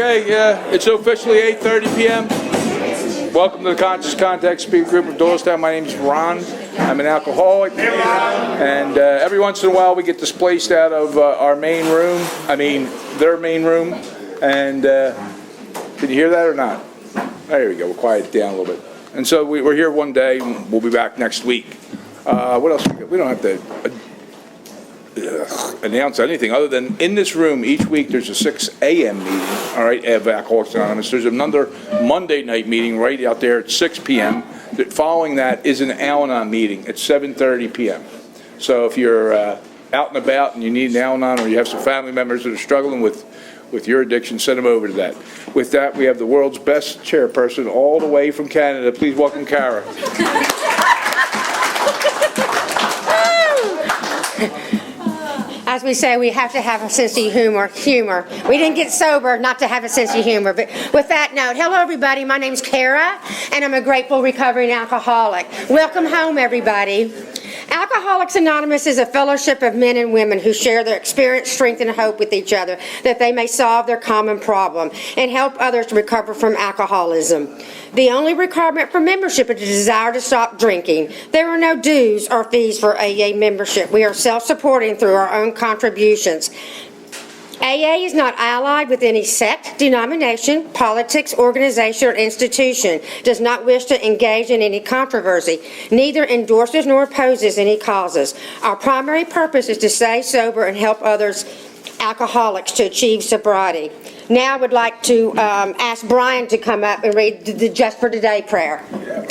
Okay, it's officially 8:30 p.m. Welcome to the Conscious Contact Speak Group of Doylestown. My name is Ron. I'm an alcoholic. Hey, Ron. And every once in a while we get displaced out of our main room. Their main room. And did you hear that or not? There we go. We'll quiet it down a little bit. And so we're here one day. We'll be back next week. What else? We don't have to announce anything other than in this room each week there's a 6 a.m. meeting, all right, of Alcoholics Anonymous. There's another Monday night meeting right out there at 6 p.m. Following that is an Al-Anon meeting at 7:30 p.m. So if you're out and about and you need an Al-Anon, or you have some family members that are struggling with your addiction, send them over to that. With that, we have the world's best chairperson all the way from Canada. Please welcome Kara. As we say, we have to have a sense of humor. We didn't get sober not to have a sense of humor. But with that note, hello everybody. My name's Kara, and I'm a grateful recovering alcoholic. Welcome home, everybody. Alcoholics Anonymous is a fellowship of men and women who share their experience, strength, and hope with each other that they may solve their common problem and help others recover from alcoholism. The only requirement for membership is a desire to stop drinking. There are no dues or fees for AA membership. We are self-supporting through our own contributions. AA is not allied with any sect, denomination, politics, organization, or institution, does not wish to engage in any controversy, neither endorses nor opposes any causes. Our primary purpose is to stay sober and help others, alcoholics, to achieve sobriety. Now I would like to ask Brian to come up and read the Just for Today prayer. Yeah.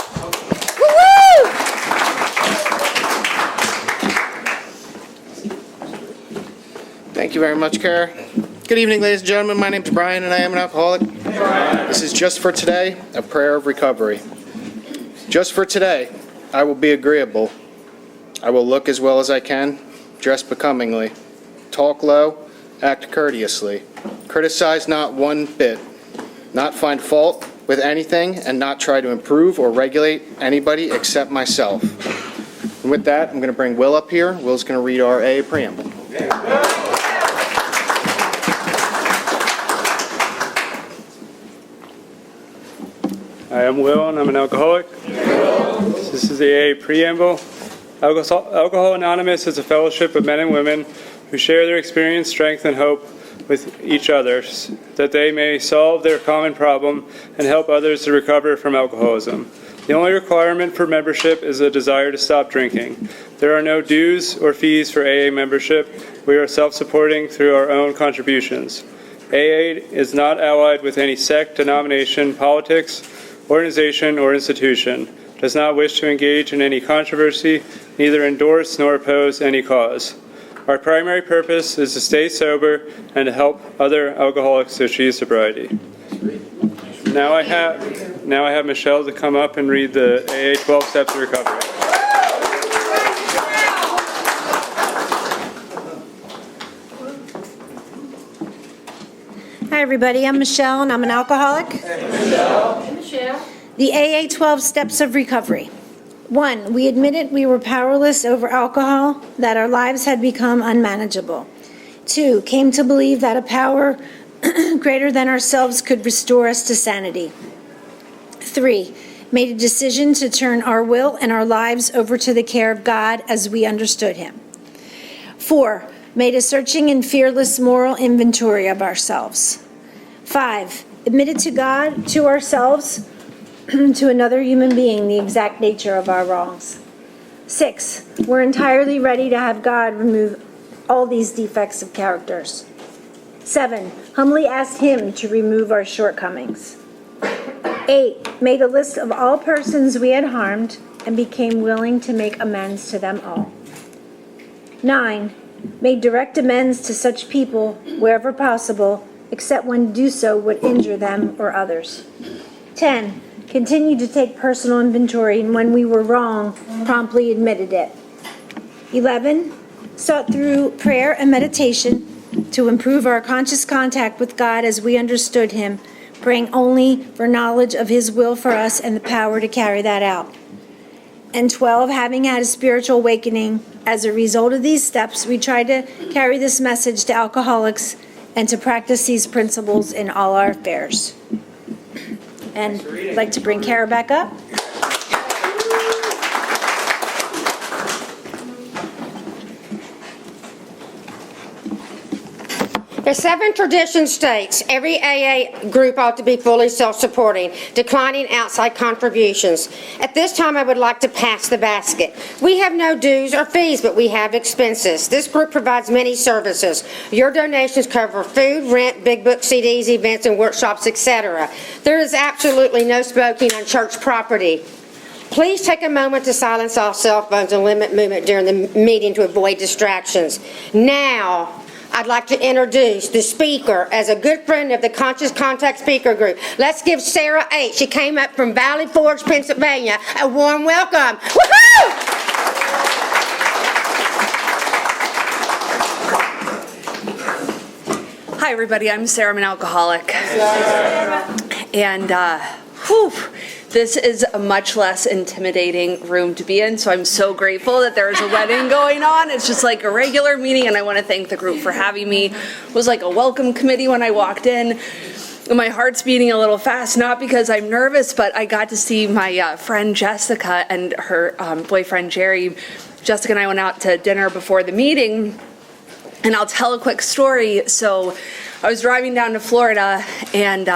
Woo-woo! Thank you very much, Kara. Good evening, ladies and gentlemen. My name is Brian, and I am an alcoholic. This is Just for Today, a prayer of recovery. Just for today, I will be agreeable. I will look as well as I can, dress becomingly, talk low, act courteously, criticize not one bit, not find fault with anything, and not try to improve or regulate anybody except myself. And with that, I'm going to bring Will up here. Will's going to read our AA preamble. I am Will, and I'm an alcoholic. This is the AA preamble. Alcohol Anonymous is a fellowship of men and women who share their experience, strength, and hope with each other, that they may solve their common problem and help others to recover from alcoholism. The only requirement for membership is a desire to stop drinking. There are no dues or fees for AA membership. We are self-supporting through our own contributions. AA is not allied with any sect, denomination, politics, organization, or institution, does not wish to engage in any controversy, neither endorse nor oppose any cause. Our primary purpose is to stay sober and to help other alcoholics to achieve sobriety. Now I have Michelle to come up and read the AA 12 Steps of Recovery. Hi everybody, I'm Michelle and I'm an alcoholic. Hey, Michelle. The AA 12 Steps of Recovery. 1. We admitted we were powerless over alcohol, that our lives had become unmanageable. 2. Came to believe that a power greater than ourselves could restore us to sanity. 3. Made a decision to turn our will and our lives over to the care of God as we understood Him. 4. Made a searching and fearless moral inventory of ourselves. 5. Admitted to God, to ourselves, to another human being, the exact nature of our wrongs. 6. We're entirely ready to have God remove all these defects of characters. 7. Humbly asked Him to remove our shortcomings. 8. Made a list of all persons we had harmed and became willing to make amends to them all. 9. Made direct amends to such people wherever possible, except when do so would injure them or others. 10. Continued to take personal inventory, and when we were wrong, promptly admitted it. 11. Sought through prayer and meditation to improve our conscious contact with God as we understood Him, praying only for knowledge of His will for us and the power to carry that out. And 12, having had a spiritual awakening as a result of these steps, we try to carry this message to alcoholics and to practice these principles in all our affairs. And I'd like to bring Kara back up. The seventh tradition states every AA group ought to be fully self-supporting, declining outside contributions. At this time, I would like to pass the basket. We have no dues or fees, but we have expenses. This group provides many services. Your donations cover food, rent, big book CDs, events, and workshops, etc. There is absolutely no smoking on church property. Please take a moment to silence all cell phones and limit movement during the meeting to avoid distractions. Now, I'd like to introduce the speaker as a good friend of the Conscious Contact Speaker Group. Let's give Sarah H. She came up from Valley Forge, Pennsylvania, a warm welcome. Woohoo! Hi, everybody. I'm Sarah. I'm an alcoholic. And this is a much less intimidating room to be in, so I'm so grateful that there is a wedding going on. It's just like a regular meeting, and I want to thank the group for having me. It was like a welcome committee when I walked in. My heart's beating a little fast, not because I'm nervous, but I got to see my friend Jessica and her boyfriend Jerry. Jessica and I went out to dinner before the meeting, and I'll tell a quick story. So I was driving down to Florida, and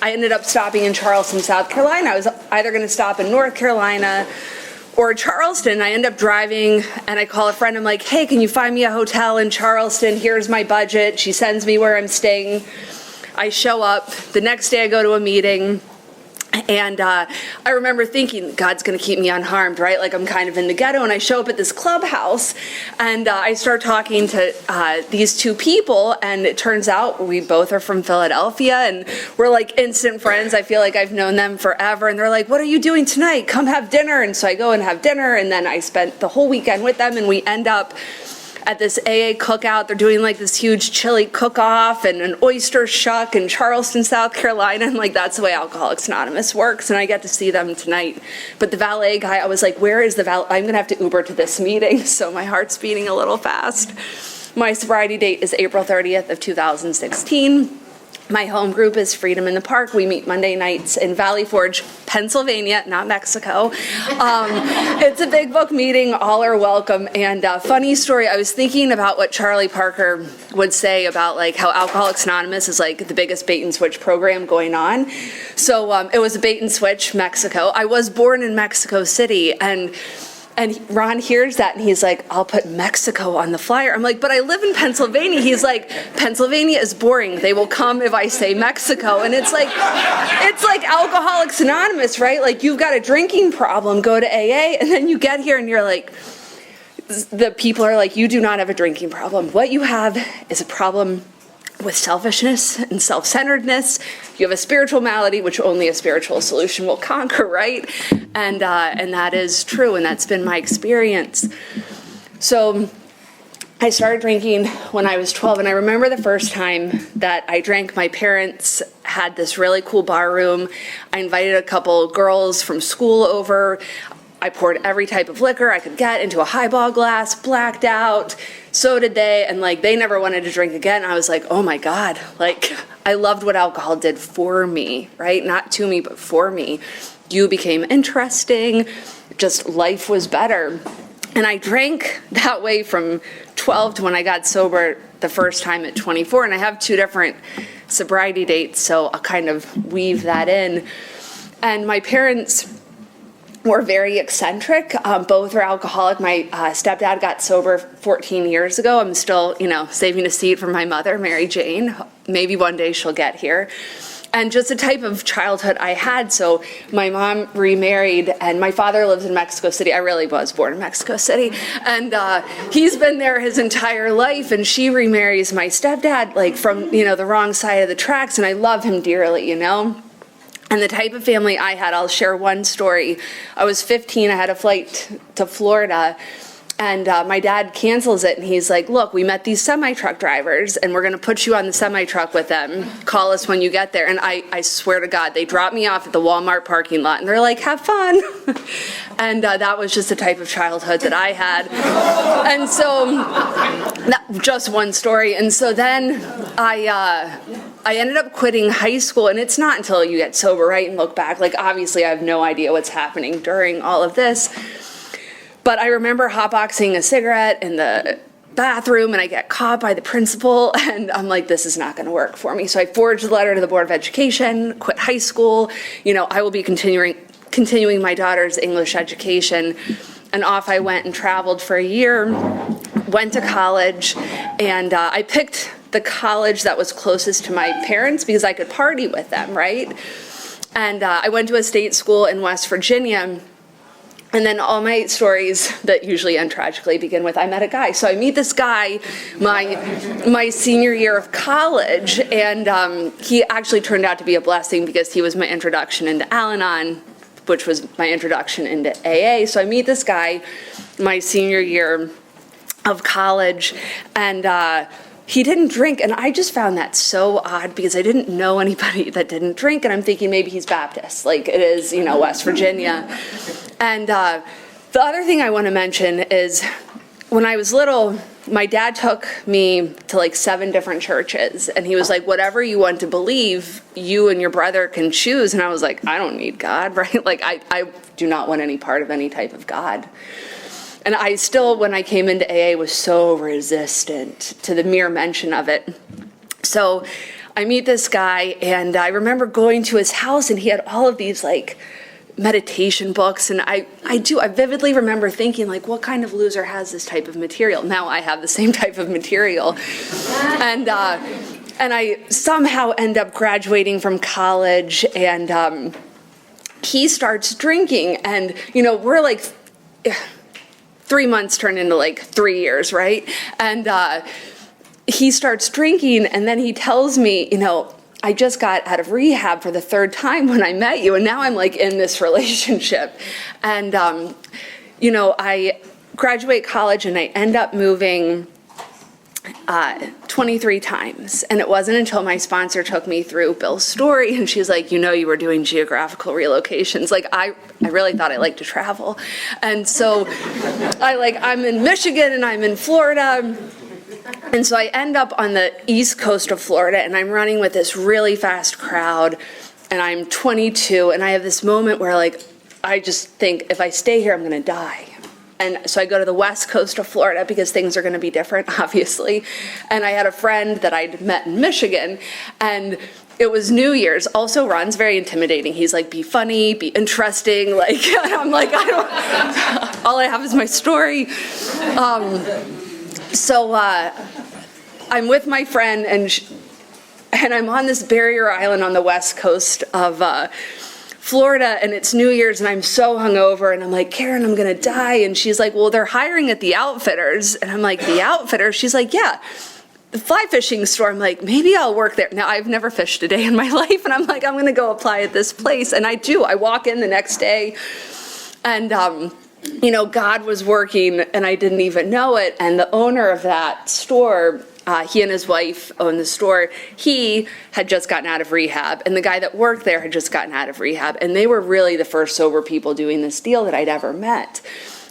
I ended up stopping in Charleston, South Carolina. I was either going to stop in North Carolina or Charleston. I end up driving, and I call a friend. I'm like, hey, can you find me a hotel in Charleston? Here's my budget. She sends me where I'm staying. I show up. The next day I go to a meeting. And I remember thinking, God's going to keep me unharmed, right? Like I'm kind of in the ghetto. And I show up at this clubhouse, and I start talking to these two people. And it turns out we both are from Philadelphia, and we're like instant friends. I feel like I've known them forever. And they're like, what are you doing tonight? Come have dinner. And so I go and have dinner. And then I spent the whole weekend with them. And we end up at this AA cookout. They're doing like this huge chili cook-off and an oyster shuck in Charleston, South Carolina. And like, that's the way Alcoholics Anonymous works. And I get to see them tonight. But the valet guy, I was like, where is the valet? I'm going to have to Uber to this meeting. So my heart's beating a little fast. My sobriety date is April 30th of 2016. My home group is Freedom in the Park. We meet Monday nights in Valley Forge, Pennsylvania, not Mexico. It's a big book meeting. All are welcome. And funny story, I was thinking about what Charlie Parker would say about like how Alcoholics Anonymous is like the biggest bait and switch program going on. So it was a bait and switch, Mexico. I was born in Mexico City, and Ron hears that, and he's like, I'll put Mexico on the flyer. I'm like, but I live in Pennsylvania. He's like, Pennsylvania is boring. They will come if I say Mexico. And it's like Alcoholics Anonymous, right? Like, you've got a drinking problem, go to AA, and then you get here and you're like, the people are like, you do not have a drinking problem. What you have is a problem with selfishness and self-centeredness. You have a spiritual malady, which only a spiritual solution will conquer, right? And that is true, and that's been my experience. So I started drinking when I was 12, and I remember the first time that I drank. My parents had this really cool bar room. I invited a couple girls from school over. I poured every type of liquor I could get into a highball glass, blacked out. So did they, and like they never wanted to drink again. I was like, oh my God, like I loved what alcohol did for me, right? Not to me, but for me. You became interesting, just life was better. And I drank that way from 12 to when I got sober the first time at 24. And I have two different sobriety dates, so I'll kind of weave that in. And my parents were very eccentric. Both are alcoholic. My stepdad got sober 14 years ago. I'm still, saving a seat for my mother, Mary Jane. Maybe one day she'll get here. And just the type of childhood I had. So my mom remarried, and my father lives in Mexico City. I really was born in Mexico City. And he's been there his entire life, and she remarries my stepdad, like from, the wrong side of the tracks. And I love him dearly, And the type of family I had, I'll share one story. I was 15, I had a flight to Florida, and my dad cancels it, and he's like, look, we met these semi-truck drivers, and we're going to put you on the semi-truck with them. Call us when you get there. And I swear to God, they dropped me off at the Walmart parking lot, and they're like, have fun. And that was just the type of childhood that I had. And so just one story. And so then I ended up quitting high school, and it's not until you get sober, right, and look back, like obviously I have no idea what's happening during all of this. But I remember hotboxing a cigarette in the bathroom, and I get caught by the principal, and I'm like, this is not going to work for me. So I forged a letter to the Board of Education, quit high school. I will be continuing my daughter's English education. And off I went and traveled for a year, went to college, and I picked the college that was closest to my parents because I could party with them, right? And I went to a state school in West Virginia. And then all my stories that usually end tragically begin with, I met a guy. So I meet this guy my senior year of college, and he actually turned out to be a blessing because he was my introduction into Al-Anon, which was my introduction into AA. So I meet this guy my senior year of college, and he didn't drink, and I just found that so odd because I didn't know anybody that didn't drink, and I'm thinking maybe he's Baptist, like it is, West Virginia. And the other thing I want to mention is when I was little, my dad took me to like 7 different churches, and he was like, whatever you want to believe, you and your brother can choose. And I was like, I don't need God, right? Like I do not want any part of any type of God. And I still, when I came into AA, was so resistant to the mere mention of it. So I meet this guy, and I remember going to his house, and he had all of these like meditation books, and I vividly remember thinking, like, what kind of loser has this type of material? Now I have the same type of material. And I somehow end up graduating from college, and he starts drinking, and we're like 3 months turned into like 3 years, right? And he starts drinking, and then he tells me, I just got out of rehab for the 3rd time when I met you, and now I'm like in this relationship. And, I graduate college, and I end up moving 23 times. And it wasn't until my sponsor took me through Bill's story, and she's like, you were doing geographical relocations. Like, I really thought I liked to travel. And so I'm in Michigan, and I'm in Florida. And so I end up on the east coast of Florida, and I'm running with this really fast crowd, and I'm 22, and I have this moment where I just think, if I stay here, I'm going to die. And so I go to the west coast of Florida because things are going to be different, obviously. And I had a friend that I'd met in Michigan, and it was New Year's. Also, Ron's very intimidating. He's like, be funny, be interesting. And I'm like, all I have is my story. So I'm with my friend, and I'm on this barrier island on the west coast of Florida, and it's New Year's, and I'm so hungover, and I'm like, Karen, I'm gonna die. And she's like, well, they're hiring at the Outfitters. And I'm like, the Outfitters? She's like, yeah, the fly fishing store. I'm like, maybe I'll work there. Now, I've never fished a day in my life, and I'm like, I'm gonna go apply at this place. And I do. I walk in the next day, and God was working, and I didn't even know it. And the owner of that store, he and his wife owned the store. He had just gotten out of rehab, and the guy that worked there had just gotten out of rehab. And they were really the first sober people doing this deal that I'd ever met.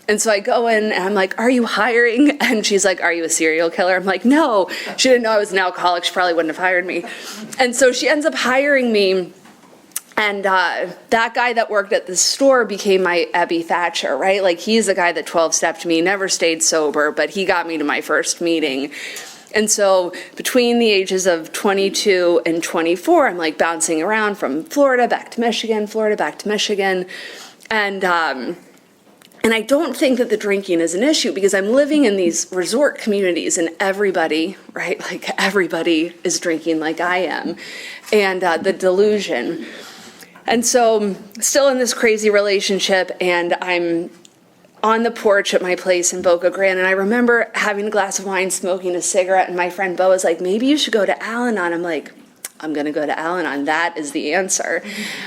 And so I go in, and I'm like, are you hiring? And she's like, are you a serial killer? I'm like, no. She didn't know I was an alcoholic. She probably wouldn't have hired me. And so she ends up hiring me. And that guy that worked at the store became my Ebby Thatcher, right? Like, he's the guy that 12-stepped me, never stayed sober, but he got me to my first meeting. And so between the ages of 22 and 24, I'm like bouncing around from Florida back to Michigan, Florida back to Michigan. And I don't think that the drinking is an issue because I'm living in these resort communities, and everybody, right, like everybody is drinking like I am. And the delusion. And so still in this crazy relationship, and I'm on the porch at my place in Boca Grande, and I remember having a glass of wine, smoking a cigarette, and my friend Bo was like, maybe you should go to Al-Anon. I'm like, I'm going to go to Al-Anon. That is the answer.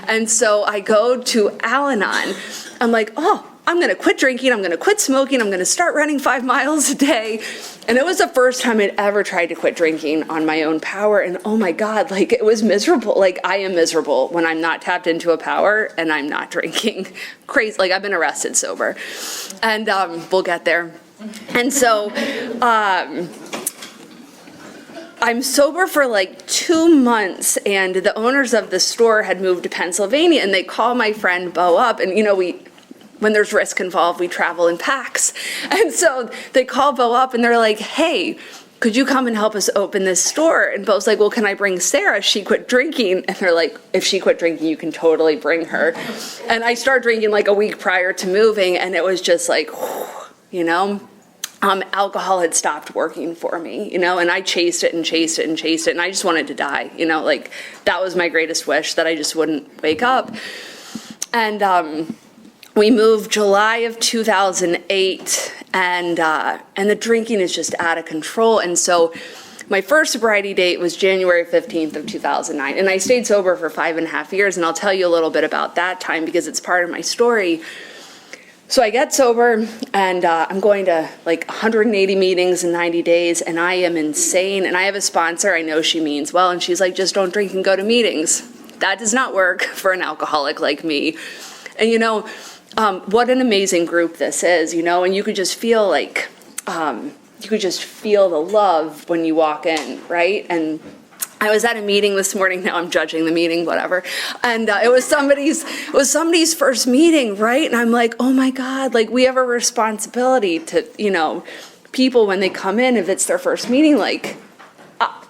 And so I go to Al-Anon. I'm like, oh, I'm going to quit drinking. I'm going to quit smoking. I'm going to start running 5 miles a day. And it was the first time I'd ever tried to quit drinking on my own power. And oh my God, like it was miserable. Like I am miserable when I'm not tapped into a power and I'm not drinking. Crazy. Like I've been arrested sober. And we'll get there. And so I'm sober for like 2 months, and the owners of the store had moved to Pennsylvania, and they call my friend Bo up, and when there's risk involved, we travel in packs. And so they call Bo up and they're like, hey, could you come and help us open this store? And Bo's like, well, can I bring Sarah? She quit drinking. And they're like, if she quit drinking, you can totally bring her. And I started drinking like a week prior to moving, and it was just like, alcohol had stopped working for me, and I chased it and chased it and chased it, and I just wanted to die, like that was my greatest wish, that I just wouldn't wake up. And we moved July of 2008, and the drinking is just out of control. And so my first sobriety date was January 15th of 2009, and I stayed sober for 5.5 years, and I'll tell you a little bit about that time because it's part of my story. So I get sober, and I'm going to like 180 meetings in 90 days, and I am insane. And I have a sponsor, I know she means well, and she's like, just don't drink and go to meetings. That does not work for an alcoholic like me. And what an amazing group this is, and you could just feel like, you could just feel the love when you walk in, right? And I was at a meeting this morning. Now I'm judging the meeting, whatever. And it was somebody's first meeting, right? And I'm like, oh my God, like we have a responsibility to, people when they come in, if it's their first meeting, like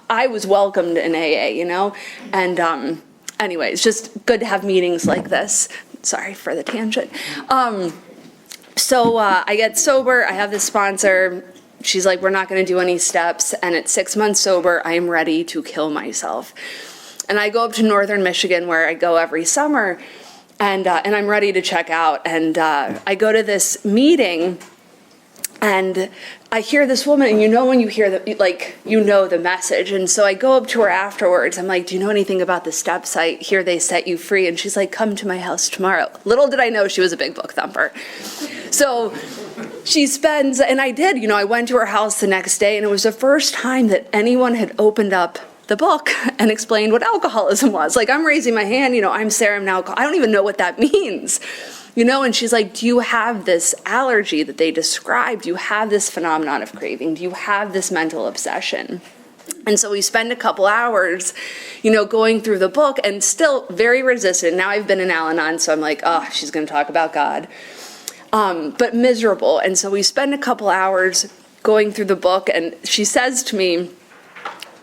I was welcomed in AA, And anyway, it's just good to have meetings like this. Sorry for the tangent. So I get sober. I have this sponsor. She's like, we're not going to do any steps. And at 6 months sober, I am ready to kill myself. And I go up to northern Michigan, where I go every summer, and I'm ready to check out. And I go to this meeting, and I hear this woman, and when you hear the message. And so I go up to her afterwards. I'm like, do you know anything about the steps? I hear they set you free. And she's like, come to my house tomorrow. Little did I know she was a big book thumper. So she spends, and I did, I went to her house the next day, and it was the first time that anyone had opened up the book and explained what alcoholism was. Like, I'm raising my hand, I'm Sarah, I'm an alcoholic. I don't even know what that means, and she's like, do you have this allergy that they described? Do you have this phenomenon of craving? Do you have this mental obsession? And so we spend a couple hours, going through the book, and still very resistant. Now I've been in Al-Anon, so I'm like, oh, she's going to talk about God. But miserable. And so we spend a couple hours going through the book, and she says to me,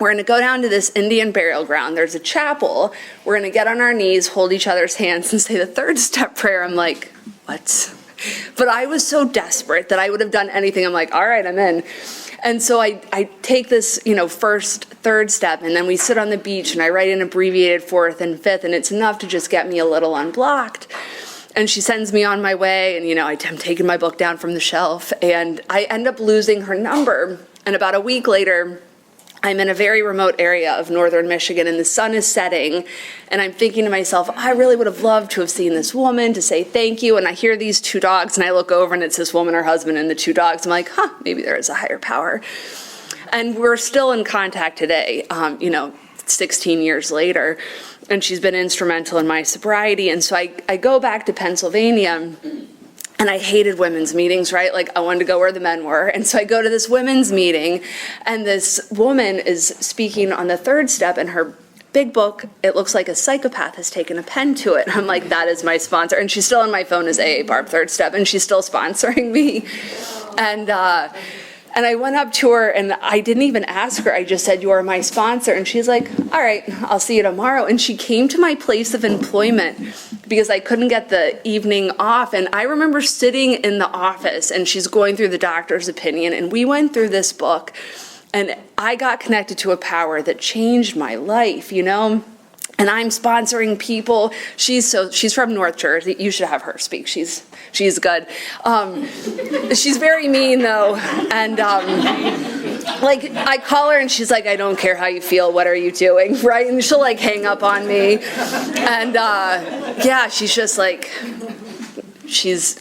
we're going to go down to this Indian burial ground. There's a chapel. We're going to get on our knees, hold each other's hands, and say the third step prayer. I'm like, what? But I was so desperate that I would have done anything. I'm like, all right, I'm in. And so I take this, third step, and then we sit on the beach, and I write an abbreviated fourth and fifth, and it's enough to just get me a little unblocked. And she sends me on my way, and, I'm taking my book down from the shelf, and I end up losing her number. And about a week later, I'm in a very remote area of northern Michigan, and the sun is setting, and I'm thinking to myself, I really would have loved to have seen this woman, to say thank you. And I hear these 2 dogs, and I look over, and it's this woman, her husband, and the 2 dogs. I'm like, maybe there is a higher power. And we're still in contact today, 16 years later. And she's been instrumental in my sobriety. And so I go back to Pennsylvania, and I hated women's meetings, right? Like, I wanted to go where the men were. And so I go to this women's meeting, and this woman is speaking on the third step, and her big book, it looks like a psychopath has taken a pen to it. I'm like, that is my sponsor. And she's still on my phone as AA Barb third step, and she's still sponsoring me. And I went up to her, and I didn't even ask her. I just said, you are my sponsor. And she's like, all right, I'll see you tomorrow. And she came to my place of employment because I couldn't get the evening off. And I remember sitting in the office, and she's going through the doctor's opinion. And we went through this book, and I got connected to a power that changed my life, And I'm sponsoring people. She's from North Jersey. You should have her speak. She's good. She's very mean though, and I call her and she's like, I don't care how you feel. What are you doing, right? And she'll hang up on me, and she's just she's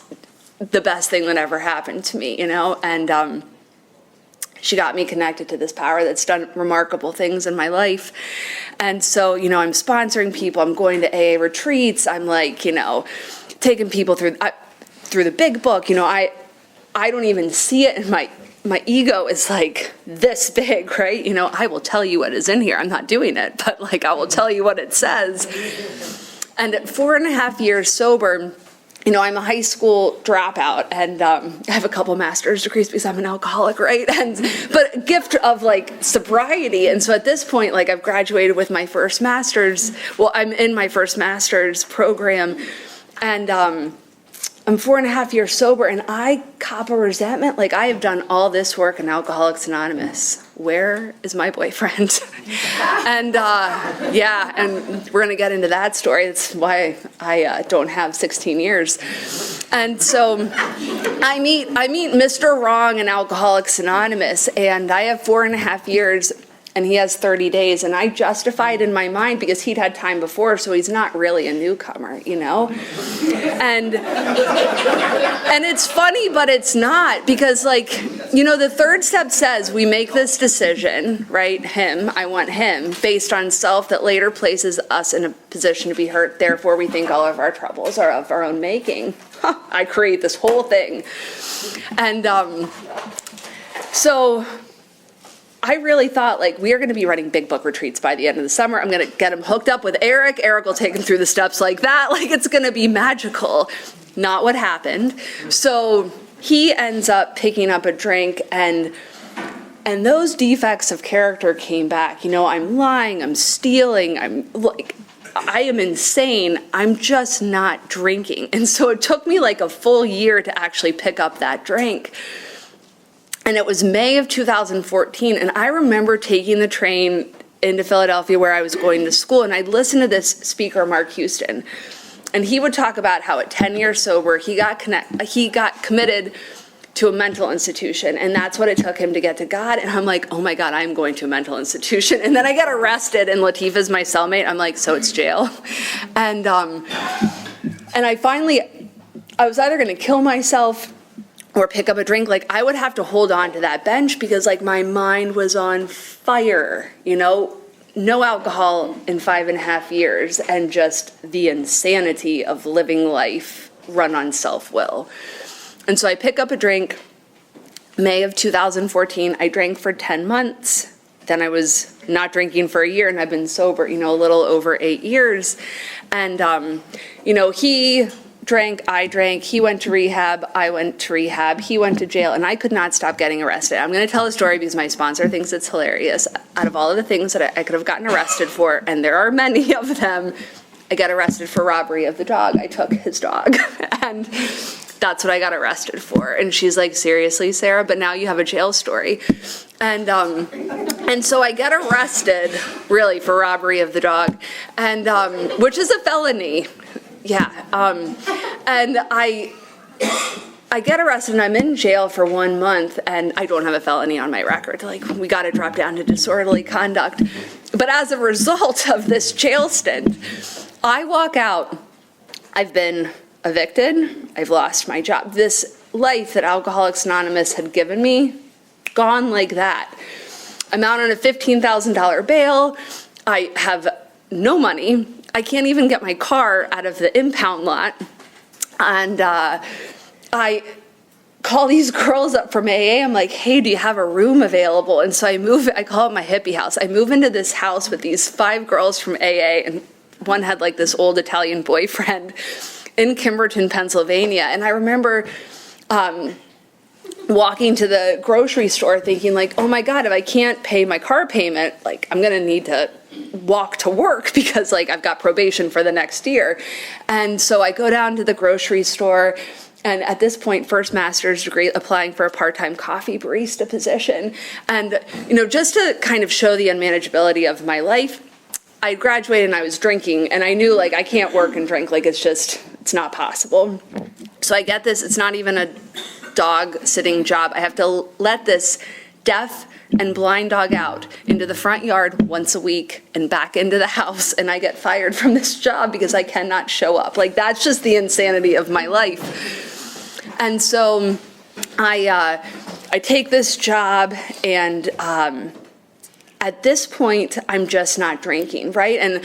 the best thing that ever happened to me, and. She got me connected to this power that's done remarkable things in my life. And so, I'm sponsoring people. I'm going to AA retreats. I'm taking people through the big book. I don't even see it in my my ego is like this big, right? You know, I will tell you what is in here. I'm not doing it, but like I will tell you what it says. And at 4.5 years sober, you know, I'm a high school dropout, and I have a couple master's degrees because I'm an alcoholic, right? But a gift of like sobriety. And so at this point, like I've graduated with my first master's. Well, I'm in my first master's program, and I'm 4.5 years sober, and I cop a resentment. Like, I have done all this work in Alcoholics Anonymous. Where is my boyfriend? And yeah, and we're gonna get into that story. That's why I don't have 16 years. And so I meet Mr. Wrong in Alcoholics Anonymous, and I have 4.5 years. And he has 30 days, and I justified in my mind because he'd had time before, so he's not really a newcomer, you know? And it's funny, but it's not, because like, you know, the third step says we make this decision, right? I want him, based on self that later places us in a position to be hurt, therefore we think all of our troubles are of our own making. I create this whole thing. And so I really thought, like, we are going to be running big book retreats by the end of the summer. I'm going to get him hooked up with Eric. Eric will take him through the steps like that. Like, it's going to be magical. Not what happened. So he ends up picking up a drink, and those defects of character came back. You know, I'm lying, I'm stealing, I am insane. I'm just not drinking. And so it took me like a full year to actually pick up that drink. And it was May of 2014, and I remember taking the train into Philadelphia where I was going to school, and I'd listen to this speaker, Mark Houston, and he would talk about how at 10 years sober, he got committed to a mental institution, and that's what it took him to get to God. And I'm like, oh my God, I'm going to a mental institution. And then I get arrested, and Latifah's my cellmate. I'm like, so it's jail. And I was either going to kill myself or pick up a drink. Like, I would have to hold on to that bench because like my mind was on fire, you know, no alcohol in 5.5 years, and just the insanity of living life run on self-will. And so I pick up a drink, May of 2014, I drank for 10 months. Then I was not drinking for a year, and I've been sober, you know, a little over 8 years. And, you know, he drank, I drank, he went to rehab, I went to rehab, he went to jail, and I could not stop getting arrested. I'm going to tell a story because my sponsor thinks it's hilarious. Out of all of the things that I could have gotten arrested for, and there are many of them, I got arrested for robbery of the dog. I took his dog, and that's what I got arrested for. And she's like, seriously, Sarah? But now you have a jail story. And so I get arrested, really, for robbery of the dog, and which is a felony. Yeah, and I get arrested, and I'm in jail for 1 month, and I don't have a felony on my record. Like, we got to drop down to disorderly conduct. But as a result of this jail stint, I walk out. I've been evicted. I've lost my job. This life that Alcoholics Anonymous had given me, gone like that. I'm out on a $15,000 bail. I have no money. I can't even get my car out of the impound lot. And I call these girls up from AA. I'm like, hey, do you have a room available? And so I call it my hippie house. I move into this house with these 5 girls from AA, and one had like this old Italian boyfriend in Kimberton, Pennsylvania. And I remember walking to the grocery store thinking like, oh my God, if I can't pay my car payment, like I'm gonna need to walk to work because like I've got probation for the next year. And so I go down to the grocery store, and at this point, first master's degree, applying for a part-time coffee barista position. And, you know, just to kind of show the unmanageability of my life, I graduated and I was drinking, and I knew like I can't work and drink, like it's not possible. So I get this, it's not even a dog sitting job. I have to let this deaf and blind dog out into the front yard once a week and back into the house, and I get fired from this job because I cannot show up. Like, that's just the insanity of my life. And so I take this job, and at this point, I'm just not drinking, right? And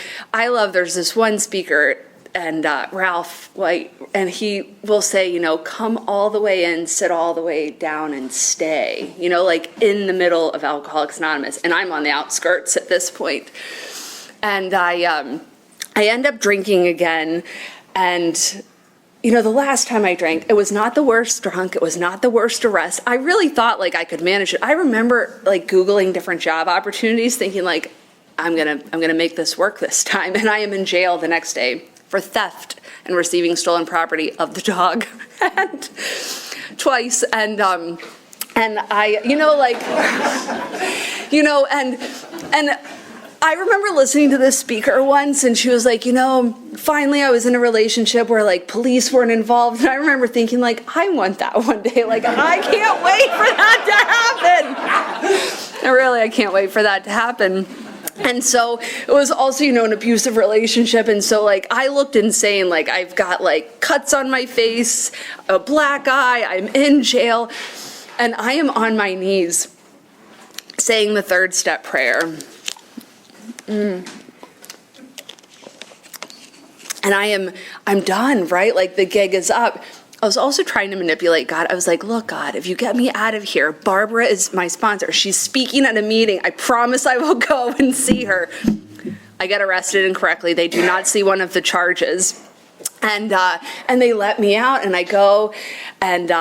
there's this one speaker and Ralph, like, and he will say, you know, come all the way in, sit all the way down, and stay, you know, like in the middle of Alcoholics Anonymous. And I'm on the outskirts at this point. And I end up drinking again. And, you know, the last time I drank, it was not the worst drunk. It was not the worst arrest. I really thought like I could manage it. I remember like Googling different job opportunities, thinking like, I'm gonna make this work this time. And I am in jail the next day for theft and receiving stolen property of the dog, and twice. And I, you know, like, you know, and I remember listening to this speaker once, and she was like, you know, finally I was in a relationship where like police weren't involved. And I remember thinking like, I want that one day. Like, I can't wait for that to happen. And really, I can't wait for that to happen. And so it was also, you know, an abusive relationship. And so like, I looked insane. Like, I've got like cuts on my face, a black eye, I'm in jail. And I am on my knees saying the third step prayer. And I'm done, right? Like, the gig is up. I was also trying to manipulate God. I was like, look, God, if you get me out of here, Barbara is my sponsor. She's speaking at a meeting. I promise I will go and see her. I get arrested incorrectly. They do not see one of the charges. And they let me out, and I go, and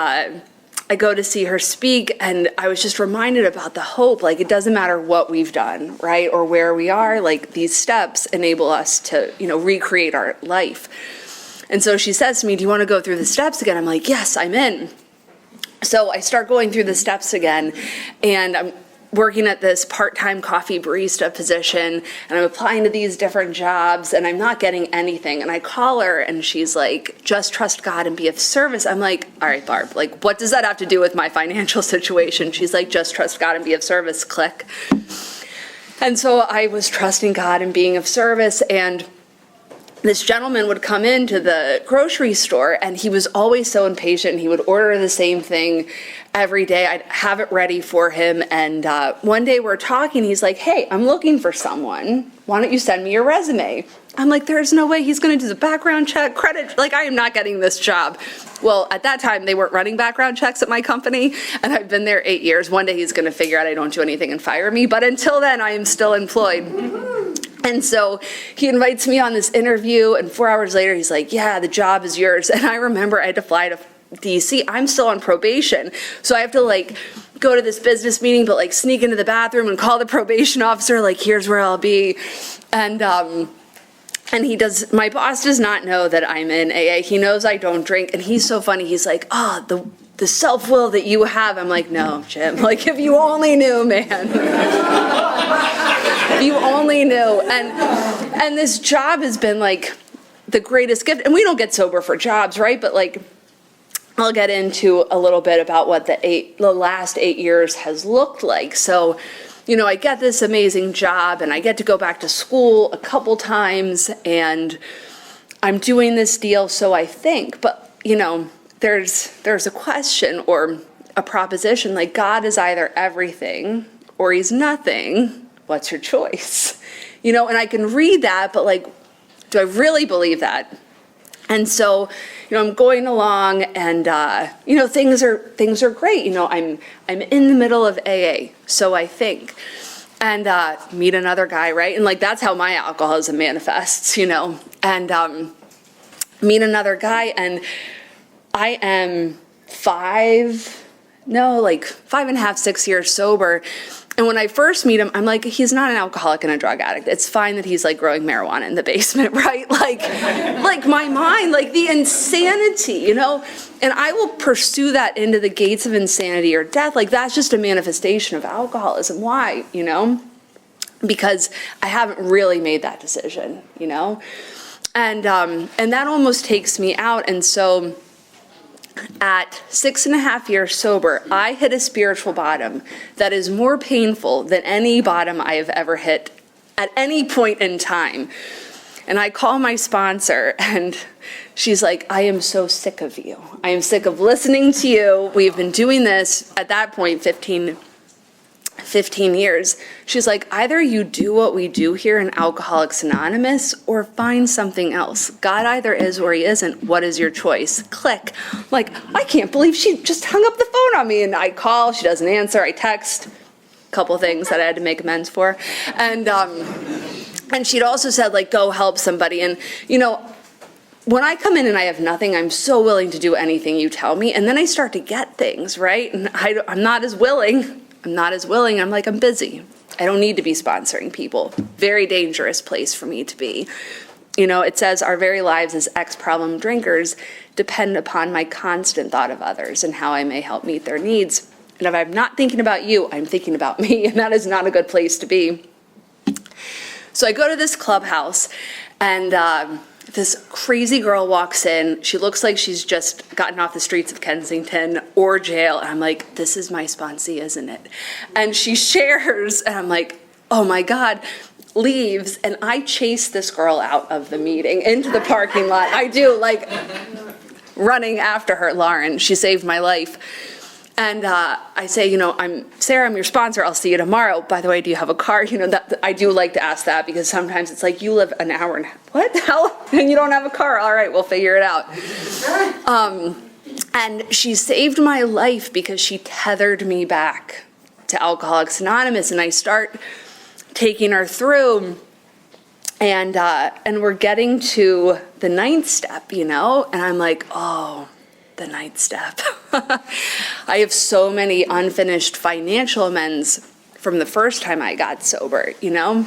I go to see her speak, and I was just reminded about the hope. Like, it doesn't matter what we've done, right, or where we are. Like, these steps enable us to, you know, recreate our life. And so she says to me, do you want to go through the steps again? I'm like, yes, I'm in. So I start going through the steps again, and I'm working at this part-time coffee barista position, and I'm applying to these different jobs, and I'm not getting anything. And I call her, and she's like, just trust God and be of service. I'm like, all right, Barb, like, what does that have to do with my financial situation? She's like, just trust God and be of service, click. And so I was trusting God and being of service, and this gentleman would come into the grocery store, and he was always so impatient. He would order the same thing every day. I'd have it ready for him. And one day we're talking, he's like, hey, I'm looking for someone. Why don't you send me your resume? I'm like, there's no way he's going to do the background check, credit. Like, I am not getting this job. Well, at that time, they weren't running background checks at my company, and I've been there 8 years. One day he's going to figure out I don't do anything and fire me. But until then, I am still employed. And so he invites me on this interview, and 4 hours later, he's like, yeah, the job is yours. And I remember I had to fly to DC. I'm still on probation. So I have to like go to this business meeting, but like sneak into the bathroom and call the probation officer, like, here's where I'll be. And he does, my boss does not know that I'm in AA. He knows I don't drink. And he's so funny. He's like, oh, the self-will that you have. I'm like, no, Jim, like, if you only knew, man. If you only knew. And this job has been like the greatest gift. And we don't get sober for jobs, right? But like, I'll get into a little bit about what the last 8 years has looked like. So, you know, I get this amazing job, and I get to go back to school a couple times, and I'm doing this deal, so I think. But, you know, there's a question or a proposition, like, God is either everything or he's nothing. What's your choice? You know, and I can read that, but like, do I really believe that? And so, you know, I'm going along, and you know, things are great. You know, I'm in the middle of AA, so I think, and meet another guy, right? And like, that's how my alcoholism manifests, you know. And meet another guy, and I am 5.5, 6 years sober. And when I first meet him, I'm like, he's not an alcoholic and a drug addict. It's fine that he's like growing marijuana in the basement, right? Like my mind, like the insanity, you know? And I will pursue that into the gates of insanity or death. Like, that's just a manifestation of alcoholism. Why, you know? Because I haven't really made that decision, you know? And that almost takes me out. And so at 6.5 years sober, I hit a spiritual bottom that is more painful than any bottom I have ever hit at any point in time. And I call my sponsor, and she's like, I am so sick of you. I am sick of listening to you. We've been doing this, at that point, 15 15 years. She's like, either you do what we do here in Alcoholics Anonymous or find something else. God either is or he isn't. What is your choice? Click. I'm like, I can't believe she just hung up the phone on me. And I call, she doesn't answer, I text. Couple things that I had to make amends for. And she'd also said, like, go help somebody. And, you know, when I come in and I have nothing, I'm so willing to do anything you tell me. And then I start to get things, right? And I'm not as willing. I'm like, I'm busy. I don't need to be sponsoring people. Very dangerous place for me to be. You know, it says our very lives as ex-problem drinkers depend upon my constant thought of others and how I may help meet their needs. And if I'm not thinking about you, I'm thinking about me, and that is not a good place to be. So I go to this clubhouse, and this crazy girl walks in. She looks like she's just gotten off the streets of Kensington or jail. And I'm like, this is my sponsee, isn't it? And she shares, and I'm like, oh my God, leaves. And I chase this girl out of the meeting into the parking lot. I do, like, running after her. Lauren, she saved my life. And I say, you know, Sarah, I'm your sponsor. I'll see you tomorrow. By the way, do you have a car? You know, that I do like to ask that because sometimes it's like, you live an hour and what the hell? And you don't have a car. All right, we'll figure it out. And she saved my life because she tethered me back to Alcoholics Anonymous. And I start taking her through. And we're getting to the 9th step, you know, and I'm like, oh, the 9th step. I have so many unfinished financial amends from the first time I got sober, you know?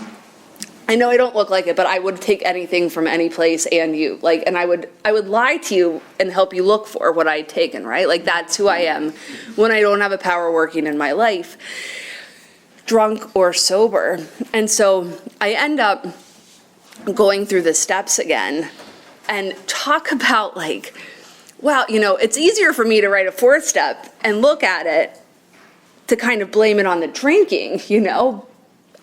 I know I don't look like it, but I would take anything from any place and you. Like, and I would lie to you and help you look for what I'd taken, right? Like, that's who I am when I don't have a power working in my life, drunk or sober. And so I end up going through the steps again and talk about, like, wow, you know, it's easier for me to write a 4th step and look at it to kind of blame it on the drinking, you know,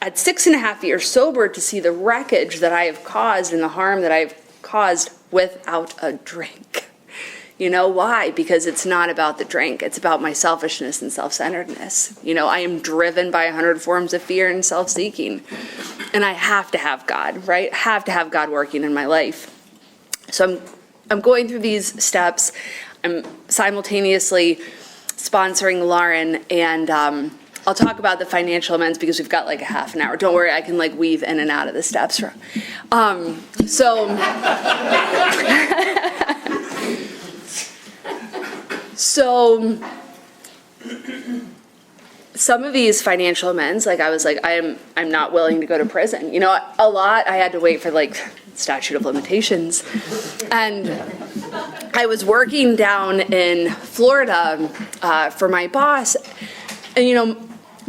at 6.5 years sober, to see the wreckage that I have caused and the harm that I've caused without a drink. You know why? Because it's not about the drink. It's about my selfishness and self-centeredness. You know, I am driven by 100 forms of fear and self-seeking. And I have to have God, right? Have to have God working in my life. So I'm going through these steps. I'm simultaneously sponsoring Lauren, and I'll talk about the financial amends because we've got like a half an hour. Don't worry, I can like weave in and out of the steps. So some of these financial amends, like I was like, I'm not willing to go to prison. You know, a lot I had to wait for like statute of limitations. And I was working down in Florida for my boss, and you know,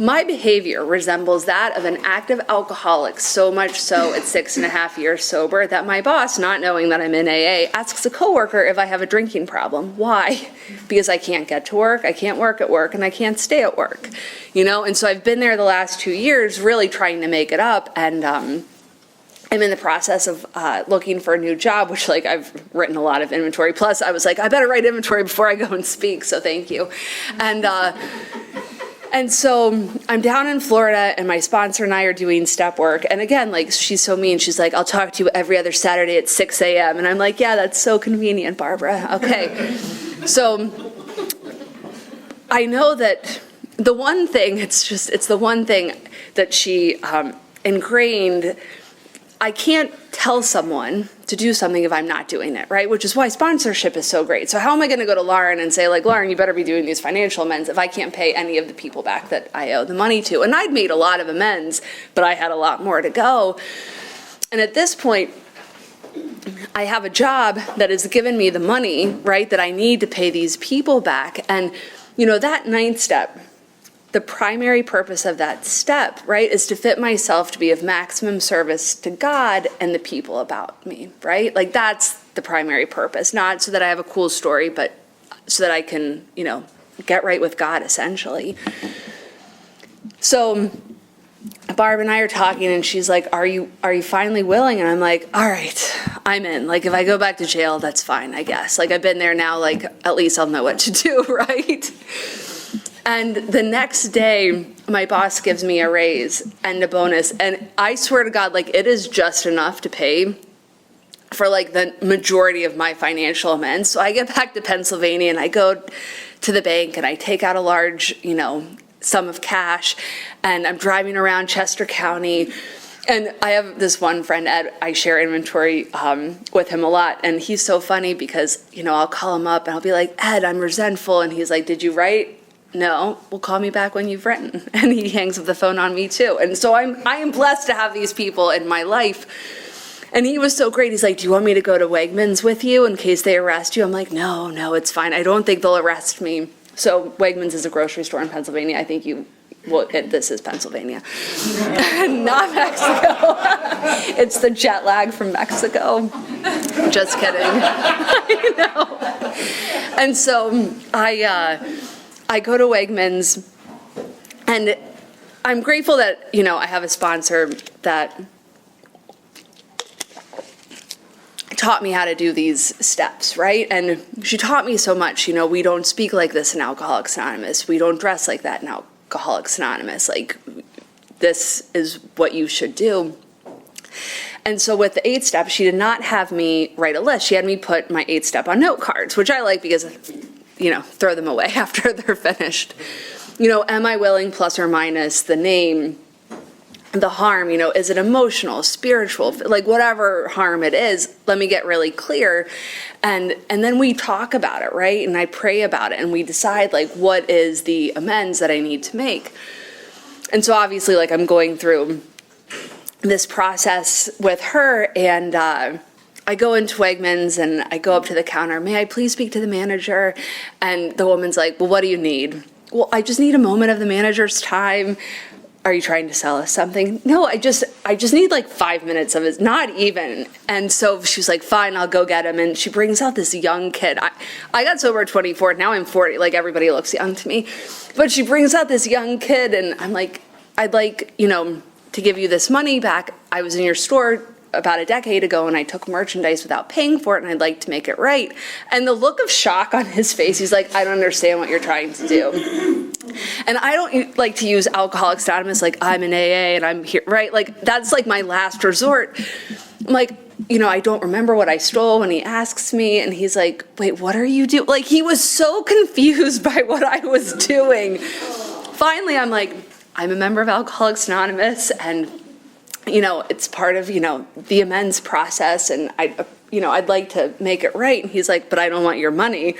my behavior resembles that of an active alcoholic, so much so at 6.5 years sober that my boss, not knowing that I'm in AA, asks a coworker if I have a drinking problem. Why? Because I can't get to work, I can't work at work, and I can't stay at work. You know, and so I've been there the last 2 years really trying to make it up, and I'm in the process of looking for a new job, which, like, I've written a lot of inventory. Plus, I was like, I better write inventory before I go and speak, so thank you. And so I'm down in Florida, and my sponsor and I are doing step work. And again, like, she's so mean. She's like, I'll talk to you every other Saturday at 6 a.m. And I'm like, yeah, that's so convenient, Barbara. Okay. So I know that the one thing, it's the one thing that she ingrained. I can't tell someone to do something if I'm not doing it, right? Which is why sponsorship is so great. So how am I going to go to Lauren and say, like, Lauren, you better be doing these financial amends if I can't pay any of the people back that I owe the money to? And I'd made a lot of amends, but I had a lot more to go. And at this point, I have a job that has given me the money, right, that I need to pay these people back. And, you know, that 9th step, the primary purpose of that step, right, is to fit myself to be of maximum service to God and the people about me, right? Like, that's the primary purpose, not so that I have a cool story, but so that I can, you know, get right with God, essentially. So Barb and I are talking, and she's like, are you finally willing? And I'm like, all right, I'm in. Like, if I go back to jail, that's fine, I guess. Like, I've been there now, like, at least I'll know what to do, right? And the next day, my boss gives me a raise and a bonus. And I swear to God, like, it is just enough to pay for like the majority of my financial amends. So I get back to Pennsylvania and I go to the bank and I take out a large, sum of cash, and I'm driving around Chester County. And I have this one friend, Ed, I share inventory with him a lot. And he's so funny because, I'll call him up and I'll be like, Ed, I'm resentful. And he's like, did you write? No. Well, call me back when you've written. And he hangs up the phone on me too. And so I am blessed to have these people in my life. And he was so great. He's like, do you want me to go to Wegmans with you in case they arrest you? I'm like, no, it's fine. I don't think they'll arrest me. So Wegmans is a grocery store in Pennsylvania. I think this is Pennsylvania, not Mexico. It's the jet lag from Mexico. Just kidding. I know. And so I go to Wegmans, and I'm grateful that, I have a sponsor that taught me how to do these steps, right? And she taught me so much, we don't speak like this in Alcoholics Anonymous. We don't dress like that in Alcoholics Anonymous. Like, this is what you should do. And so with the 8 steps, she did not have me write a list. She had me put my 8 step on note cards, which I like because, throw them away after they're finished. Am I willing, plus or minus the name, the harm, is it emotional, spiritual, like whatever harm it is, let me get really clear. And then we talk about it, right? And I pray about it and we decide like what is the amends that I need to make. And so obviously like I'm going through this process with her, and I go into Wegmans and I go up to the counter, may I please speak to the manager? And the woman's like, well, what do you need? Well, I just need a moment of the manager's time. Are you trying to sell us something? No, I just need like 5 minutes of it, not even. And so she was like, fine, I'll go get him. And she brings out this young kid. I got sober at 24, now I'm 40, like everybody looks young to me. But she brings out this young kid and I'm like, I'd like, to give you this money back. I was in your store about a decade ago and I took merchandise without paying for it and I'd like to make it right. And the look of shock on his face, he's like, I don't understand what you're trying to do. And I don't like to use Alcoholics Anonymous like I'm an AA and I'm here, right? Like that's like my last resort. I'm like, I don't remember what I stole when he asks me, and he's like, wait, what are you doing? Like he was so confused by what I was doing. Finally, I'm like, I'm a member of Alcoholics Anonymous and it's part of, the amends process, and I'd like to make it right. And he's like, but I don't want your money.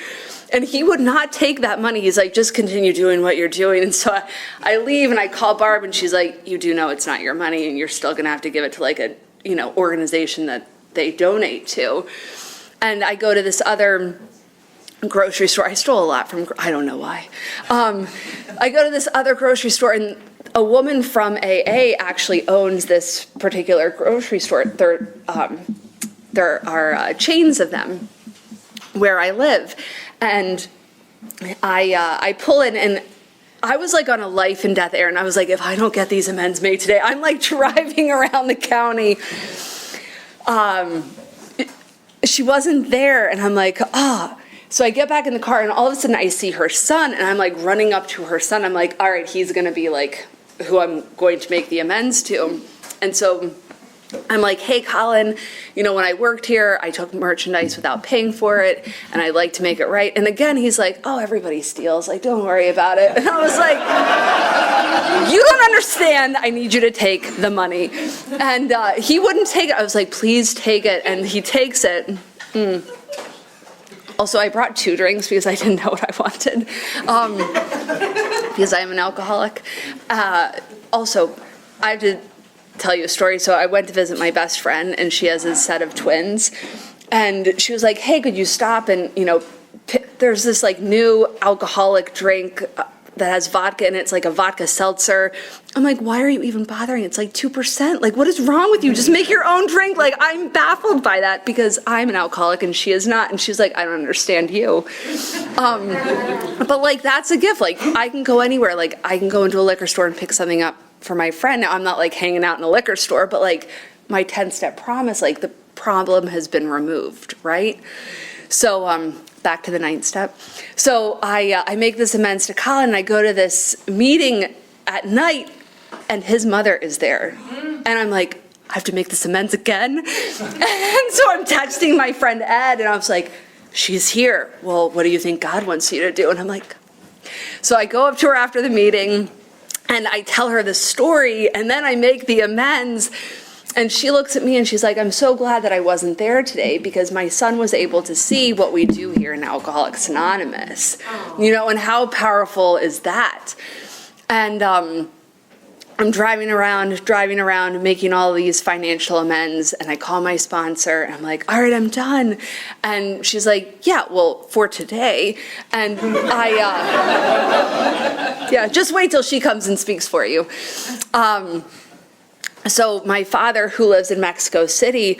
And he would not take that money. He's like, just continue doing what you're doing. And so I leave and I call Barb and she's like, you do know it's not your money and you're still going to have to give it to like a, organization that they donate to. And I go to this other grocery store. I stole a lot from, I don't know why. I go to this other grocery store and a woman from AA actually owns this particular grocery store. There are chains of them where I live. And I pull in and I was like on a life and death errand. I was like, if I don't get these amends made today, I'm like driving around the county. She wasn't there and I'm like, So I get back in the car and all of a sudden I see her son and I'm like running up to her son. I'm like, all right, he's going to be like who I'm going to make the amends to. And so I'm like, hey, Colin, when I worked here, I took merchandise without paying for it, and I'd like to make it right. And again, he's like, oh, everybody steals. Like, don't worry about it. And I was like, you don't understand. I need you to take the money. And he wouldn't take it. I was like, please take it. And he takes it. Also, I brought 2 drinks because I didn't know what I wanted, because I am an alcoholic. Also, I have to tell you a story. So I went to visit my best friend, and she has a set of twins. And she was like, hey, could you stop and, there's this like new alcoholic drink that has vodka in it. It's like a vodka seltzer. I'm like, why are you even bothering? It's like 2%. Like, what is wrong with you? Just make your own drink. Like, I'm baffled by that because I'm an alcoholic and she is not. And she's like, I don't understand you. But like, that's a gift. Like, I can go anywhere. Like, I can go into a liquor store and pick something up for my friend. Now, I'm not like hanging out in a liquor store, but like my 10-step promise, like the problem has been removed, right? So back to the 9th step. So I make this amends to Colin, and I go to this meeting at night, and his mother is there. And I'm like, I have to make this amends again? And so I'm texting my friend Ed, and I was like, she's here. Well, what do you think God wants you to do? And I'm like, so I go up to her after the meeting, and I tell her the story, and then I make the amends. And she looks at me and she's like, I'm so glad that I wasn't there today because my son was able to see what we do here in Alcoholics Anonymous. You know, and how powerful is that? And I'm driving around, making all these financial amends, and I call my sponsor, and I'm like, all right, I'm done. And she's like, yeah, well, for today. And yeah, just wait till she comes and speaks for you. So my father, who lives in Mexico City,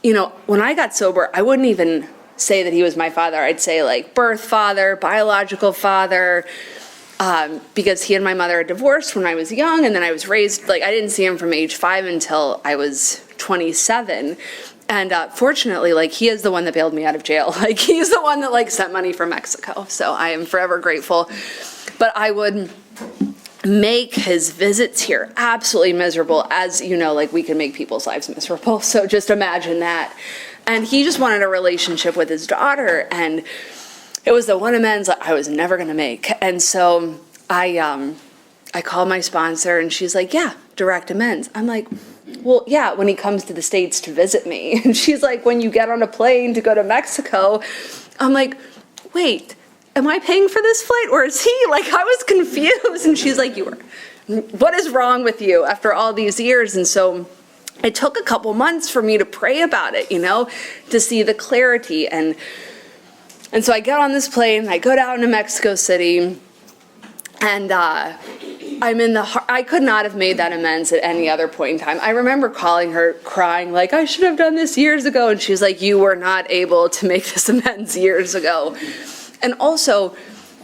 you know, when I got sober, I wouldn't even say that he was my father. I'd say like birth father, biological father, because he and my mother had divorced when I was young, and then I was raised, like I didn't see him from age 5 until I was 27. And fortunately, like he is the one that bailed me out of jail. Like he's the one that like sent money from Mexico. So I am forever grateful. But I would make his visits here absolutely miserable, as you know, like we can make people's lives miserable. So just imagine that. And he just wanted a relationship with his daughter, and it was the one amends I was never going to make. And so I called my sponsor, and she's like, yeah, direct amends. I'm like, well, yeah, when he comes to the States to visit me. And she's like, when you get on a plane to go to Mexico. I'm like, wait, am I paying for this flight, or is he? Like, I was confused. And she's like, what is wrong with you after all these years? And so it took a couple months for me to pray about it, you know, to see the clarity. And so I get on this plane, I go down to Mexico City, and I'm in I could not have made that amends at any other point in time. I remember calling her, crying, like, I should have done this years ago. And she's like, you were not able to make this amends years ago. And also,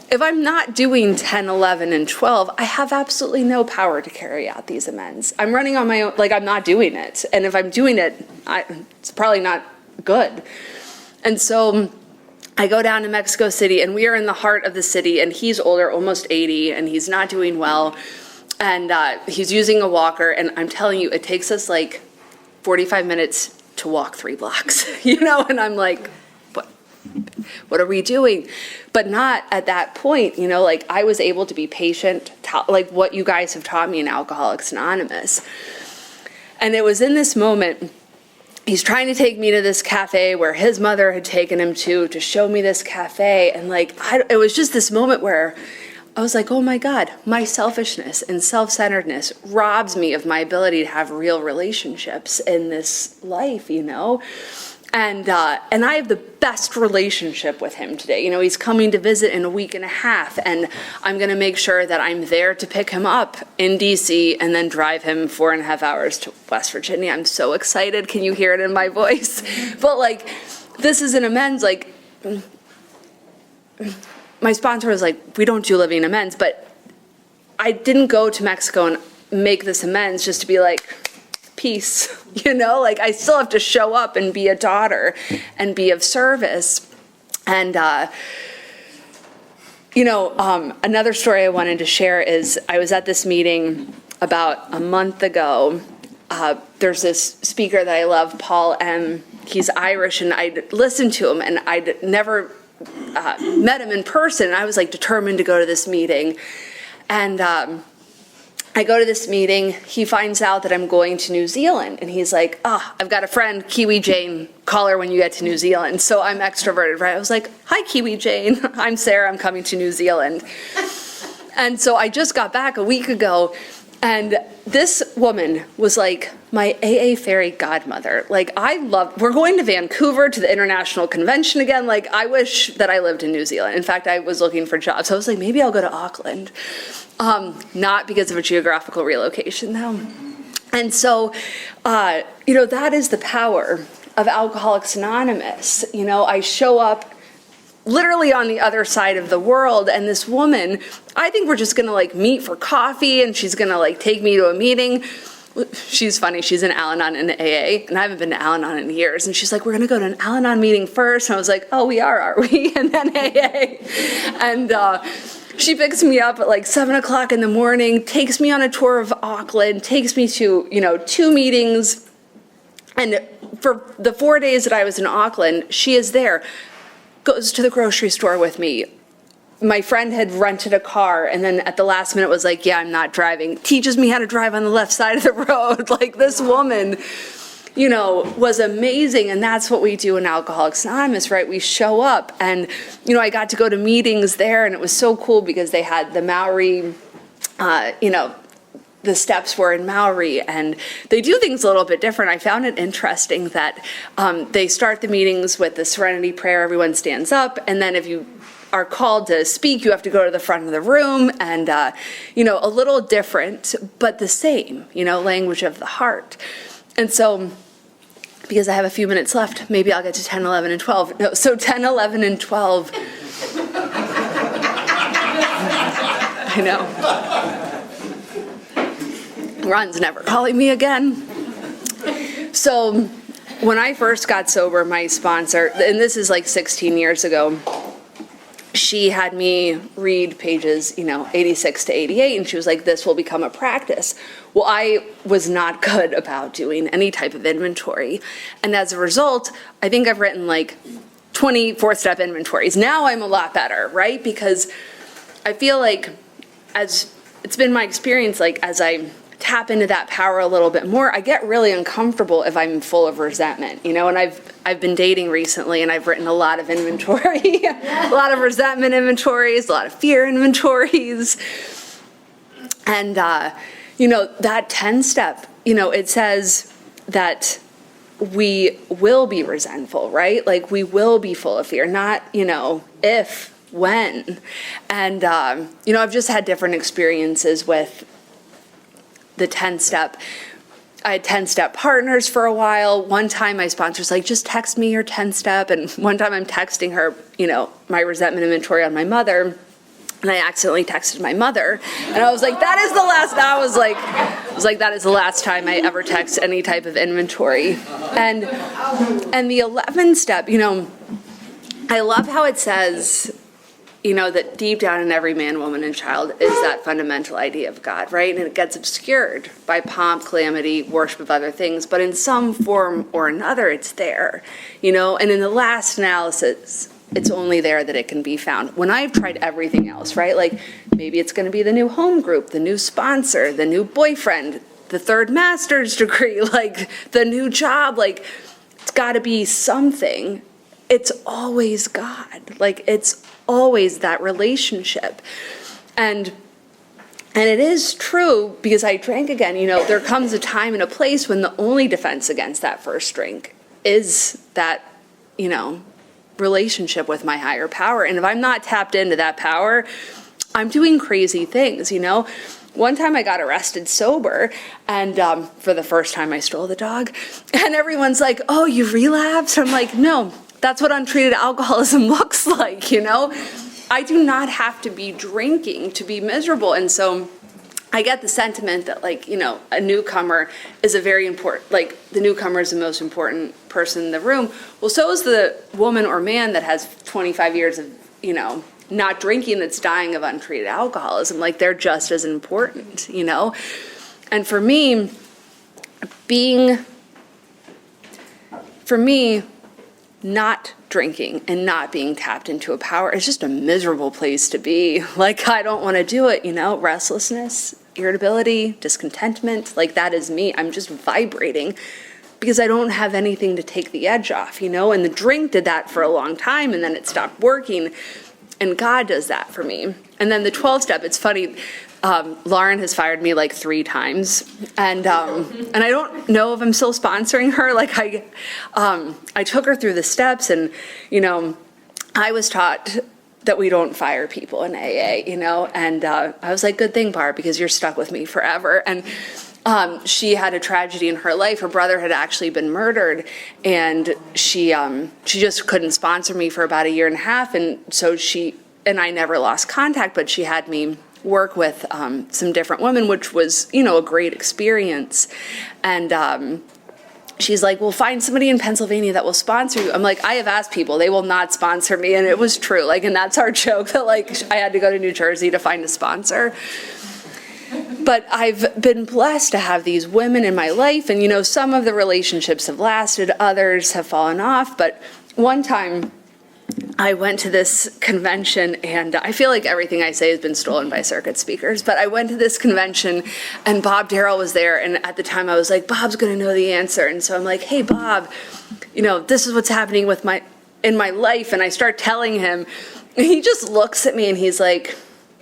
if I'm not doing 10, 11, and 12, I have absolutely no power to carry out these amends. I'm running on my own, like I'm not doing it. And if I'm doing it, it's probably not good. And so I go down to Mexico City, and we are in the heart of the city, and he's older, almost 80, and he's not doing well. And he's using a walker, and I'm telling you, it takes us like 45 minutes to walk 3 blocks, you know? And I'm like, what are we doing? But not at that point, you know, like I was able to be patient, like what you guys have taught me in Alcoholics Anonymous. And it was in this moment, he's trying to take me to this cafe where his mother had taken him to show me this cafe. And like, it was just this moment where I was like, oh my God, my selfishness and self-centeredness robs me of my ability to have real relationships in this life, you know? And I have the best relationship with him today. You know, he's coming to visit in a week and a half, and I'm going to make sure that I'm there to pick him up in D.C. and then drive him 4.5 hours to West Virginia. I'm so excited. Can you hear it in my voice? But like, this is an amends. Like, my sponsor was like, we don't do living amends, but I didn't go to Mexico and make this amends just to be like, peace, you know, like I still have to show up and be a daughter and be of service. And, you know, another story I wanted to share is I was at this meeting about a month ago. There's this speaker that I love, Paul M. He's Irish, and I'd listened to him, and I'd never met him in person. And I was like determined to go to this meeting. And I go to this meeting, he finds out that I'm going to New Zealand, and he's like, I've got a friend, Kiwi Jane, call her when you get to New Zealand. So I'm extroverted, right? I was like, hi, Kiwi Jane, I'm Sarah, I'm coming to New Zealand. And so I just got back a week ago, and this woman was like my AA fairy godmother. Like, we're going to Vancouver to the International Convention again. Like, I wish that I lived in New Zealand. In fact, I was looking for jobs. I was like, maybe I'll go to Auckland. Not because of a geographical relocation, though. And so, you know, that is the power of Alcoholics Anonymous. You know, I show up literally on the other side of the world, and this woman, I think we're just gonna like meet for coffee, and she's gonna like take me to a meeting. she's funny. She's in Al-Anon in AA, and I haven't been to Al-Anon in years. And she's like, we're going to go to an Al-Anon meeting first. And I was like, oh, we are we? And then AA. And she picks me up at like 7 o'clock in the morning, takes me on a tour of Auckland, takes me to, 2 meetings. And for the 4 days that I was in Auckland, she is there, goes to the grocery store with me. My friend had rented a car, and then at the last minute was like, yeah, I'm not driving. Teaches me how to drive on the left side of the road. Like, this woman, was amazing. And that's what we do in Alcoholics Anonymous, right? We show up. And, I got to go to meetings there, and it was so cool because they had the Maori, the steps were in Maori, and they do things a little bit different. I found it interesting that they start the meetings with the Serenity Prayer. Everyone stands up, and then if you are called to speak, you have to go to the front of the room, and a little different, but the same, language of the heart. And so, because I have a few minutes left, maybe I'll get to 10, 11, and 12. No, so 10, 11, and 12. I know. Ron's never calling me again. So when I first got sober, my sponsor, and this is like 16 years ago, she had me read pages, 86 to 88, and she was like, this will become a practice. Well, I was not good about doing any type of inventory. And as a result, I think I've written like 20 4-step inventories. Now I'm a lot better, right? Because I feel like, as it's been my experience, like as I tap into that power a little bit more, I get really uncomfortable if I'm full of resentment, and I've been dating recently, and I've written a lot of inventory, a lot of resentment inventories, a lot of fear inventories. And, that 10-step, it says that we will be resentful, right? Like, we will be full of fear, not, if, when. And, I've just had different experiences with the 10-step. I had 10-step partners for a while. One time my sponsor's like, just text me your 10-step. And one time I'm texting her, my resentment inventory on my mother. And I accidentally texted my mother. And I was like, that is the last time I ever text any type of inventory. And the 11-step, I love how it says, that deep down in every man, woman, and child is that fundamental idea of God, right? And it gets obscured by pomp, calamity, worship of other things, but in some form or another, it's there, And in the last analysis, it's only there that it can be found. When I've tried everything else, right? Like, maybe it's going to be the new home group, the new sponsor, the new boyfriend, the third master's degree, like the new job, like it's got to be something. It's always God. Like, it's always that relationship. And it is true, because I drank again, there comes a time and a place when the only defense against that first drink is that, relationship with my higher power. And if I'm not tapped into that power, I'm doing crazy things, One time I got arrested sober, and for the first time I stole the dog, and everyone's like, oh, you relapsed? I'm like, no. That's what untreated alcoholism looks like, I do not have to be drinking to be miserable. And so I get the sentiment that, a newcomer is a very important, the newcomer is the most important person in the room. Well, so is the woman or man that has 25 years of, not drinking, that's dying of untreated alcoholism. Like, they're just as important, And for me, not drinking and not being tapped into a power is just a miserable place to be. Like, I don't want to do it, restlessness, irritability, discontentment, that is me. I'm just vibrating because I don't have anything to take the edge off, and the drink did that for a long time, and then it stopped working, and God does that for me. And then the 12-step, it's funny, Lauren has fired me 3 times, and I don't know if I'm still sponsoring her. I took her through the steps, and I was taught that we don't fire people in AA, and I was like, good thing, Barb, because you're stuck with me forever. And she had a tragedy in her life. Her brother had actually been murdered, and she just couldn't sponsor me for about 1.5 years, and so I never lost contact, but she had me work with some different women, which was, you know, a great experience. And she's like, well, find somebody in Pennsylvania that will sponsor you. I'm like, I have asked people, they will not sponsor me. And it was true. Like, and that's our joke, that like I had to go to New Jersey to find a sponsor. But I've been blessed to have these women in my life. And, you know, some of the relationships have lasted, others have fallen off. But one time I went to this convention, and I feel like everything I say has been stolen by circuit speakers, but I went to this convention and Bob Darrell was there, and at the time I was like, Bob's gonna know the answer. And so I'm like, hey Bob, you know, this is what's happening in my life. And I start telling him, and he just looks at me and he's like,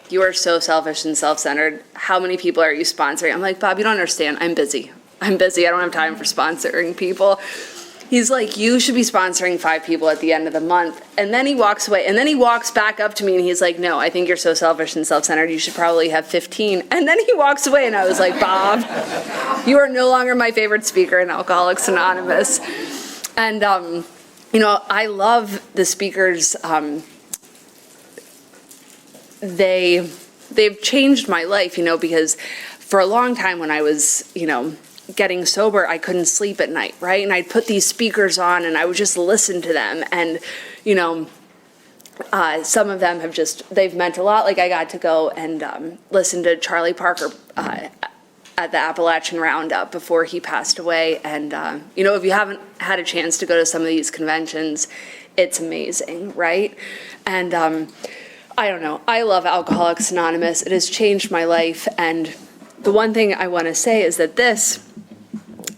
you are so selfish and self-centered. How many people are you sponsoring? I'm like, Bob, you don't understand. I'm busy. I don't have time for sponsoring people. He's like, you should be sponsoring 5 people at the end of the month. And then he walks away. And then he walks back up to me and he's like, no, I think you're so selfish and self-centered. You should probably have 15. And then he walks away and I was like, Bob, you are no longer my favorite speaker in Alcoholics Anonymous. And, you know, I love the speakers. They've changed my life, you know, because for a long time when I was, you know, getting sober, I couldn't sleep at night, right? And I'd put these speakers on and I would just listen to them. And, you know, some of them they've meant a lot. Like I got to go and listen to Charlie Parker at the Appalachian Roundup before he passed away. And, you know, if you haven't had a chance to go to some of these conventions, it's amazing, right? And I don't know, I love Alcoholics Anonymous. It has changed my life. And the one thing I want to say is that this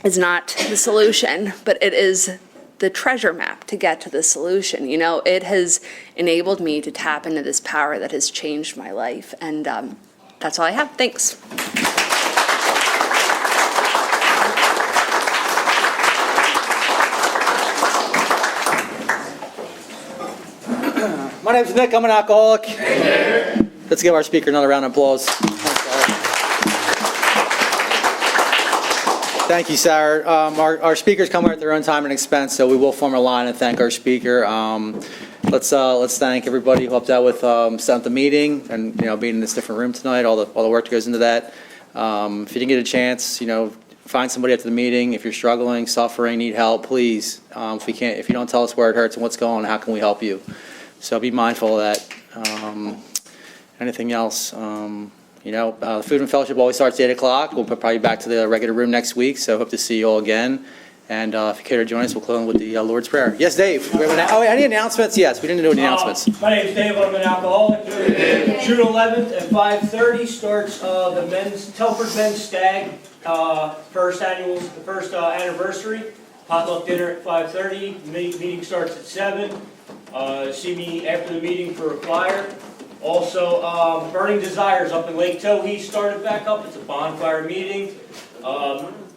is not the solution, but it is the treasure map to get to the solution. You know, it has enabled me to tap into this power that has changed my life. And that's all I have. Thanks. My name's Nick. I'm an alcoholic. Let's give our speaker another round of applause. Thank you, Sarah. Our speakers come here at their own time and expense, so we will form a line and thank our speaker. Let's thank everybody who helped out with setting up the meeting and, you know, being in this different room tonight. All the work that goes into that. If you didn't get a chance, you know, find somebody after the meeting. If you're struggling, suffering, need help, please. If you don't tell us where it hurts and what's going on, how can we help you? So be mindful of that. Anything else? You know, the Food and Fellowship always starts at 8 o'clock. We'll probably be back to the regular room next week, so hope to see you all again. And if you care to join us, we'll close with the Lord's Prayer. Yes, Dave. Any announcements? Yes, we didn't do any announcements. My name is Dave. I'm an alcoholic. June 11th at 5:30 starts the Telford Men's Stag first anniversary. Potluck dinner at 5:30. Meeting starts at 7. See me after the meeting for a flyer. Also, Burning Desires up in Lake Towhee started back up. It's a bonfire meeting.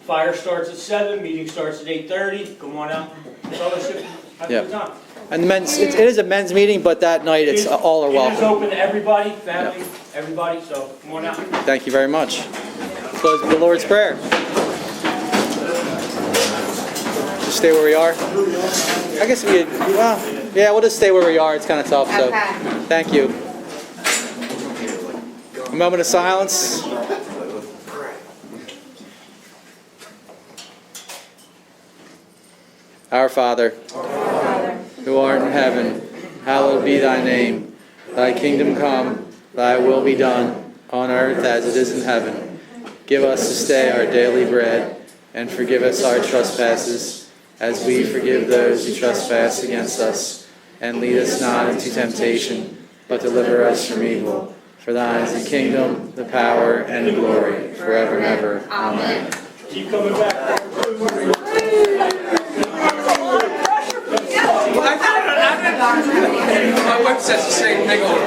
Fire starts at 7. Meeting starts at 8:30. Come on out. Fellowship. Have a good time. And it is a men's meeting, but that night it's all are welcome. It is open to everybody, family, everybody. So come on out. Thank you very much. Close with the Lord's Prayer. Just stay where we are. I guess we'll just stay where we are. It's kind of tough. So, thank you. A moment of silence. Our Father, who art in heaven, hallowed be thy name. Thy kingdom come, thy will be done, on earth as it is in heaven. Give us this day our daily bread, and forgive us our trespasses, as we forgive those who trespass against us. And lead us not into temptation, but deliver us from evil. For thine is the kingdom, the power, and the glory, forever and ever. Amen. Keep coming back. My wife says the same thing all the